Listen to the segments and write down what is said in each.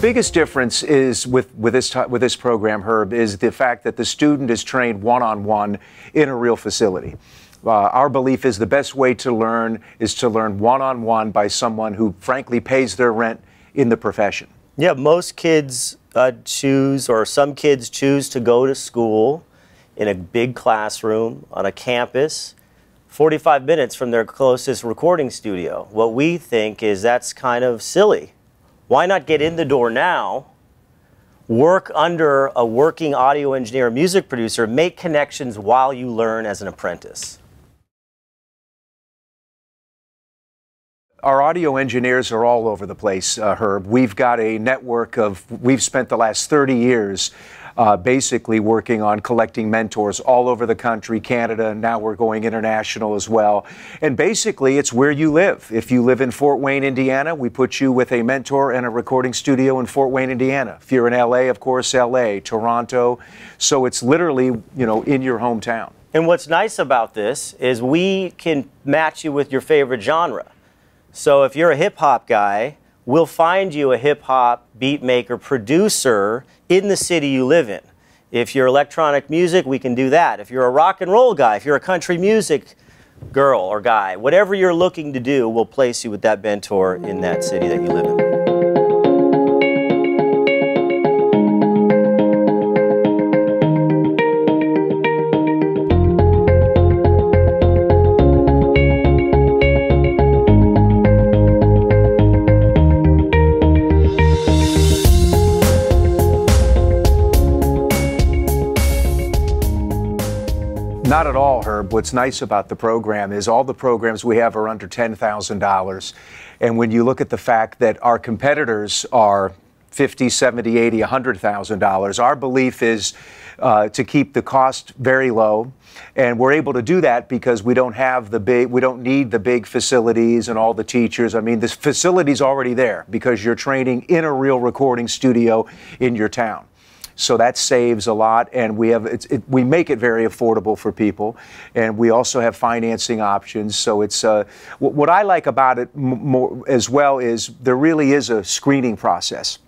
biggest difference is with this program, Herb, is the fact that the student is trained one-on-one in a real facility. Our belief is the best way to learn is to learn one-on-one by someone who, frankly, pays their rent in the profession. Yeah, most kids choose, or some kids choose to go to school in a big classroom on a campus 45 minutes from their closest recording studio. What we think is that's kind of silly. Why not get in the door now, work under a working audio engineer or music producer, make connections while you learn as an apprentice? Our audio engineers are all over the place, Herb. We've got a network we've spent the last 30 years basically working on collecting mentors all over the country, Canada, now we're going international as well. And basically, it's where you live. If you live in Fort Wayne, Indiana, we put you with a mentor and a recording studio in Fort Wayne, Indiana. If you're in LA, of course, LA, Toronto. So it's literally, you know, in your hometown. And what's nice about this is we can match you with your favorite genre. So if you're a hip-hop guy, we'll find you a hip-hop beat maker, producer in the city you live in. If you're electronic music, we can do that. If you're a rock and roll guy, if you're a country music girl or guy, whatever you're looking to do, we'll place you with that mentor in that city that you live in. Not at all, Herb. What's nice about the program is all the programs we have are under $10,000. And when you look at the fact that our competitors are $50,000, $70,000, $80,000, $100,000, our belief is to keep the cost very low. And we're able to do that because we don't need the big facilities and all the teachers. I mean, this facility's already there because you're training in a real recording studio in your town. So that saves a lot, and we make it very affordable for people, and we also have financing options. So it's what I like about it more as well is there really is a screening process.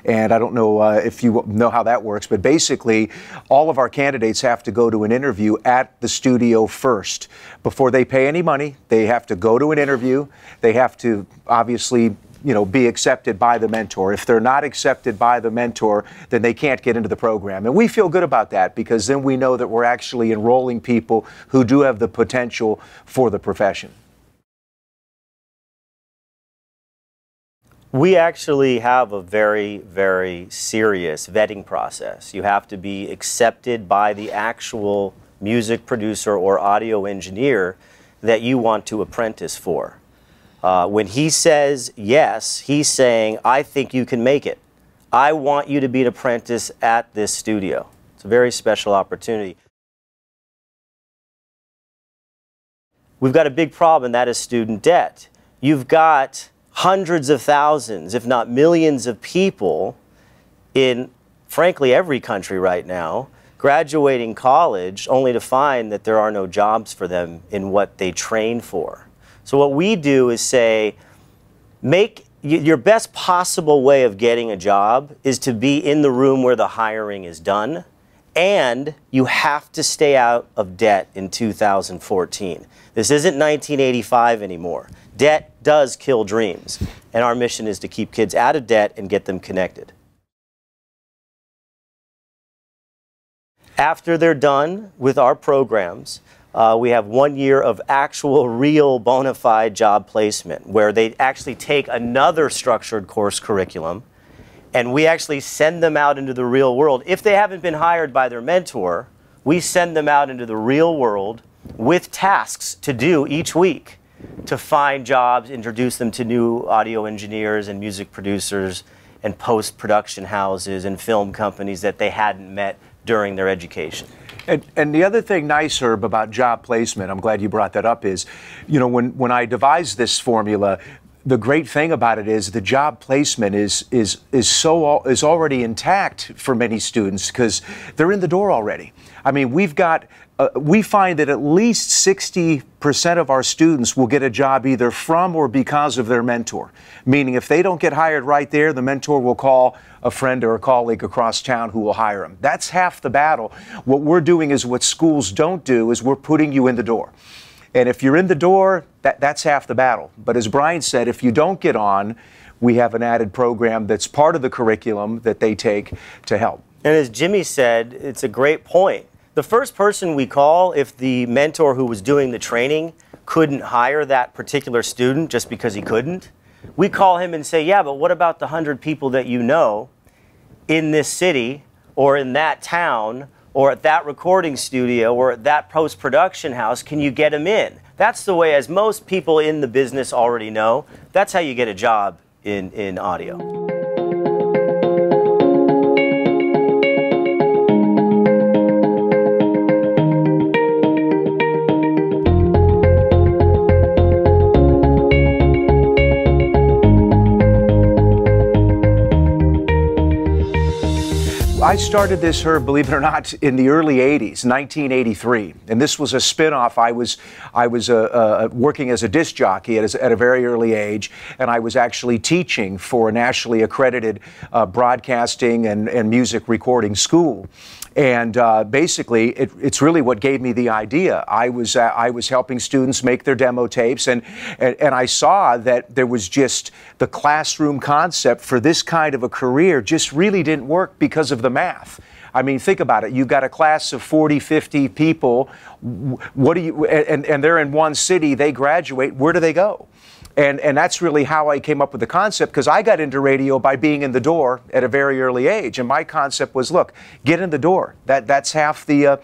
And I don't know if you know how that works, but basically all of our candidates have to go to an interview at the studio first. Before they pay any money, they have to go to an interview. They have to obviously be accepted by the mentor. If they're not accepted by the mentor, then they can't get into the program. And we feel good about that because then we know that we're actually enrolling people who do have the potential for the profession. We actually have a very, very serious vetting process. You have to be accepted by the actual music producer or audio engineer that you want to apprentice for. When he says yes, he's saying, I think you can make it. I want you to be an apprentice at this studio. It's a very special opportunity. We've got a big problem, and that is student debt. You've got hundreds of thousands, if not millions of people in, frankly, every country right now, graduating college only to find that there are no jobs for them in what they train for. So what we do is say, make your best possible way of getting a job is to be in the room where the hiring is done, and you have to stay out of debt in 2014. This isn't 1985 anymore. Debt does kill dreams, and our mission is to keep kids out of debt and get them connected. After they're done with our programs, we have 1 year of actual, real, bona fide job placement where they actually take another structured course curriculum and we actually send them out into the real world. If they haven't been hired by their mentor, we send them out into the real world with tasks to do each week to find jobs, introduce them to new audio engineers and music producers and post-production houses and film companies that they hadn't met during their education. And the other thing nice, Herb, about job placement, I'm glad you brought that up, is, when I devised this formula, the great thing about it is the job placement is already intact for many students because they're in the door already. I mean, we find that at least 60% of our students will get a job either from or because of their mentor. Meaning if they don't get hired right there, the mentor will call a friend or a colleague across town who will hire them. That's half the battle. What we're doing is what schools don't do, is we're putting you in the door. And if you're in the door, that's half the battle. But as Brian said, if you don't get on, we have an added program that's part of the curriculum that they take to help. And as Jimmy said, it's a great point. The first person we call, if the mentor who was doing the training couldn't hire that particular student just because he couldn't, we call him and say, yeah, but what about the 100 people that you know in this city or in that town or at that recording studio or at that post-production house? Can you get them in? That's the way, as most people in the business already know, that's how you get a job in audio. I started this, Herb, believe it or not, in the early 80s, 1983. And this was a spin-off. I was working as a disc jockey at a very early age, and I was actually teaching for a nationally accredited broadcasting and music recording school. And basically, it's really what gave me the idea. I was helping students make their demo tapes, and I saw that there was just the classroom concept for this kind of a career just really didn't work because of the math. I mean, think about it. You've got a class of 40, 50 people. What do you? And they're in one city. They graduate. Where do they go? And that's really how I came up with the concept, because I got into radio by being in the door at a very early age. And my concept was, look, get in the door. That's half the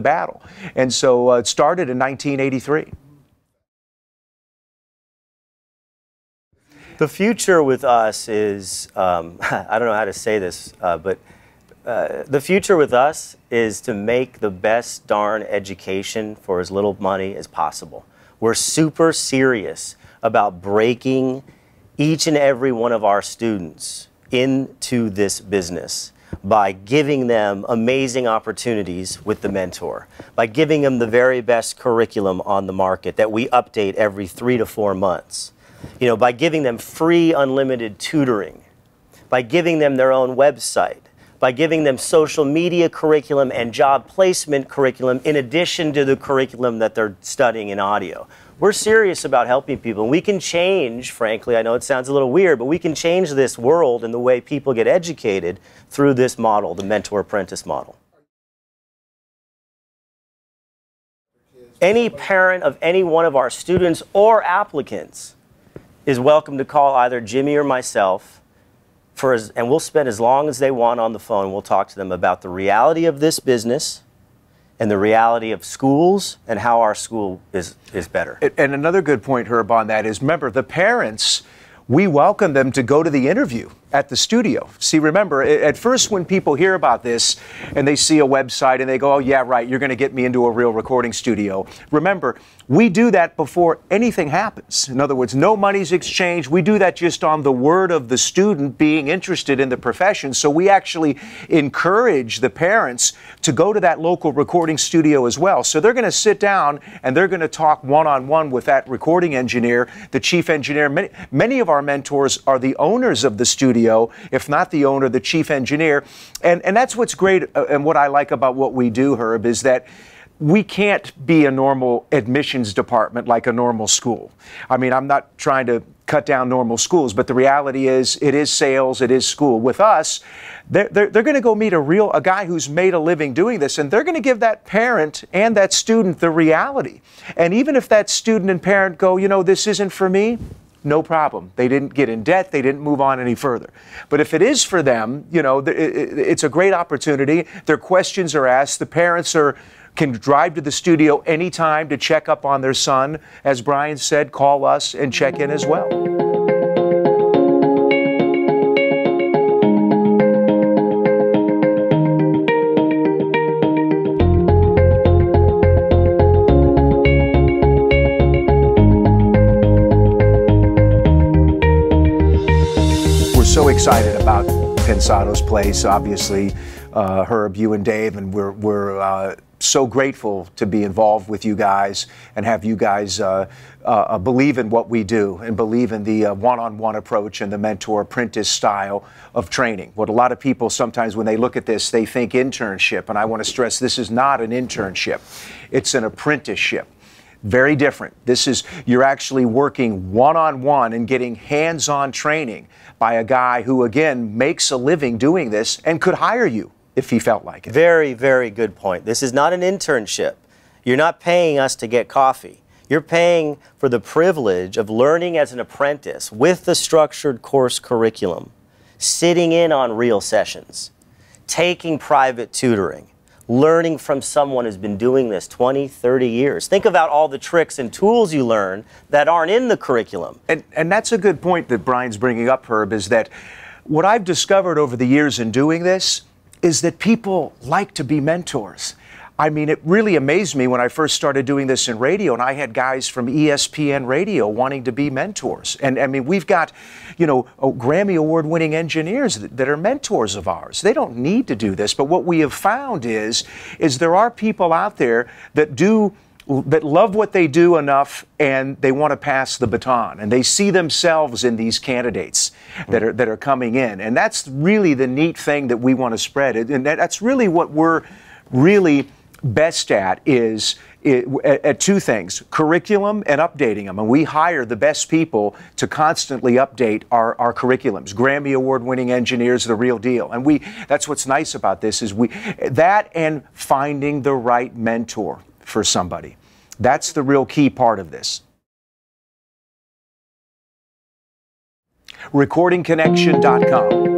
battle. And so it started in 1983. The future with us is, I don't know how to say this, but the future with us is to make the best darn education for as little money as possible. We're super serious about breaking each and every one of our students into this business by giving them amazing opportunities with the mentor, by giving them the very best curriculum on the market that we update every 3 to 4 months, you know, by giving them free unlimited tutoring, by giving them their own website, by giving them social media curriculum and job placement curriculum in addition to the curriculum that they're studying in audio. We're serious about helping people, and we can change, frankly, I know it sounds a little weird, but we can change this world and the way people get educated through this model, the mentor-apprentice model. Any parent of any one of our students or applicants is welcome to call either Jimmy or myself, and we'll spend as long as they want on the phone. We'll talk to them about the reality of this business and the reality of schools and how our school is better. And another good point, Herb, on that is, remember, the parents, we welcome them to go to the interview at the studio. See, remember, at first when people hear about this and they see a website and they go, oh, yeah, right, you're going to get me into a real recording studio. Remember, we do that before anything happens. In other words, no money's exchanged. We do that just on the word of the student being interested in the profession. So we actually encourage the parents to go to that local recording studio as well. So they're going to sit down and they're going to talk one-on-one with that recording engineer, the chief engineer. Many of our mentors are the owners of the studio, if not the owner, the chief engineer. And that's what's great and what I like about what we do, Herb, is that we can't be a normal admissions department like a normal school. I mean, I'm not trying to cut down normal schools, but the reality is it is sales, it is school. With us, they're going to go meet a guy who's made a living doing this, and they're going to give that parent and that student the reality. And even if that student and parent go, you know, this isn't for me, no problem. They didn't get in debt. They didn't move on any further. But if it is for them, you know, it's a great opportunity. Their questions are asked. The parents can drive to the studio anytime to check up on their son. As Brian said, call us and check in as well. so excited about Pensado's place. Obviously, Herb, you and Dave, and we're so grateful to be involved with you guys and have you guys believe in what we do and believe in the one-on-one approach and the mentor-apprentice style of training. What a lot of people sometimes when they look at this, they think internship, and I want to stress this is not an internship. It's an apprenticeship. Very different. This is, you're actually working one-on-one and getting hands-on training by a guy who, again, makes a living doing this and could hire you if he felt like it. Very, very good point. This is not an internship. You're not paying us to get coffee. You're paying for the privilege of learning as an apprentice with the structured course curriculum, sitting in on real sessions, taking private tutoring, learning from someone who's been doing this 20, 30 years. Think about all the tricks and tools you learn that aren't in the curriculum. And that's a good point that Brian's bringing up, Herb, is that what I've discovered over the years in doing this is that people like to be mentors. I mean, it really amazed me when I first started doing this in radio, and I had guys from ESPN radio wanting to be mentors. And I mean, we've got, you know, Grammy Award-winning engineers that are mentors of ours. They don't need to do this, but what we have found is there are people out there that love what they do enough, and they want to pass the baton, and they see themselves in these candidates that are coming in. And that's really the neat thing that we want to spread. And that's really what we're really best at is at two things: curriculum and updating them. And we hire the best people to constantly update our curriculums. Grammy Award-winning engineers, the real deal. And that's what's nice about this is that and finding the right mentor for somebody. That's the real key part of this. recordingconnection.com